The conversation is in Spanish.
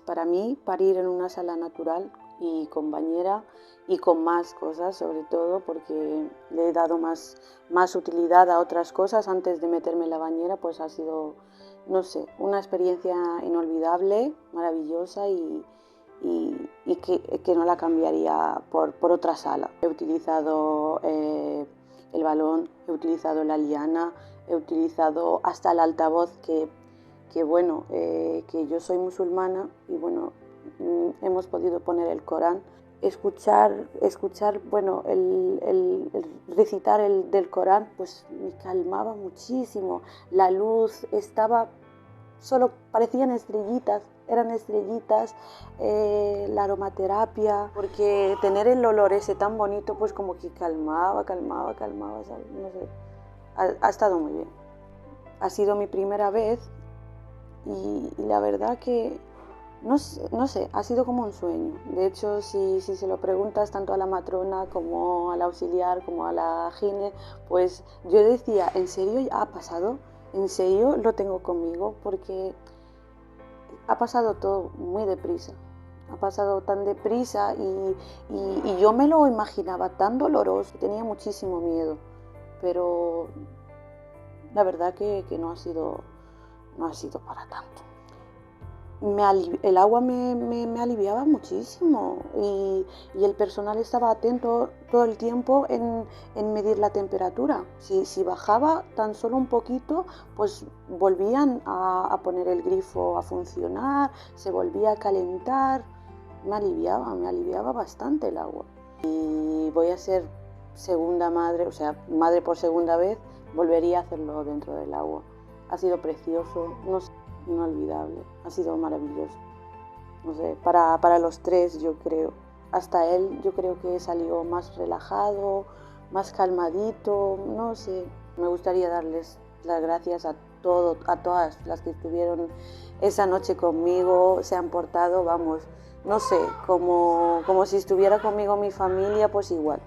Para mí, parir en una sala natural y con bañera y con más cosas, sobre todo porque le he dado más utilidad a otras cosas antes de meterme en la bañera, pues ha sido, no sé, una experiencia inolvidable, maravillosa y que no la cambiaría por otra sala. He utilizado el balón, he utilizado la liana, he utilizado hasta el altavoz que bueno, que yo soy musulmana y bueno, hemos podido poner el Corán. Escuchar bueno, el recitar del Corán, pues me calmaba muchísimo. La luz estaba, solo parecían estrellitas, eran estrellitas, la aromaterapia, porque tener el olor ese tan bonito, pues como que calmaba, ¿sabes? No sé, ha estado muy bien. Ha sido mi primera vez y la verdad que no sé, ha sido como un sueño. De hecho, si se lo preguntas tanto a la matrona como al auxiliar, como a la gine, pues yo decía, ¿en serio ha pasado? ¿En serio lo tengo conmigo? Porque ha pasado todo muy deprisa. Ha pasado tan deprisa y yo me lo imaginaba tan doloroso, tenía muchísimo miedo, pero la verdad que no ha sido para tanto. El agua me aliviaba muchísimo y el personal estaba atento todo el tiempo en medir la temperatura. Si bajaba tan solo un poquito, pues volvían a poner el grifo a funcionar, se volvía a calentar. Me aliviaba bastante el agua. Y voy a ser segunda madre, o sea, madre por segunda vez, volvería a hacerlo dentro del agua. Ha sido precioso, no sé, inolvidable, ha sido maravilloso. No sé, para los tres yo creo. Hasta él yo creo que salió más relajado, más calmadito, no sé. Me gustaría darles las gracias a todas las que estuvieron esa noche conmigo, se han portado, vamos, no sé, como si estuviera conmigo mi familia, pues igual.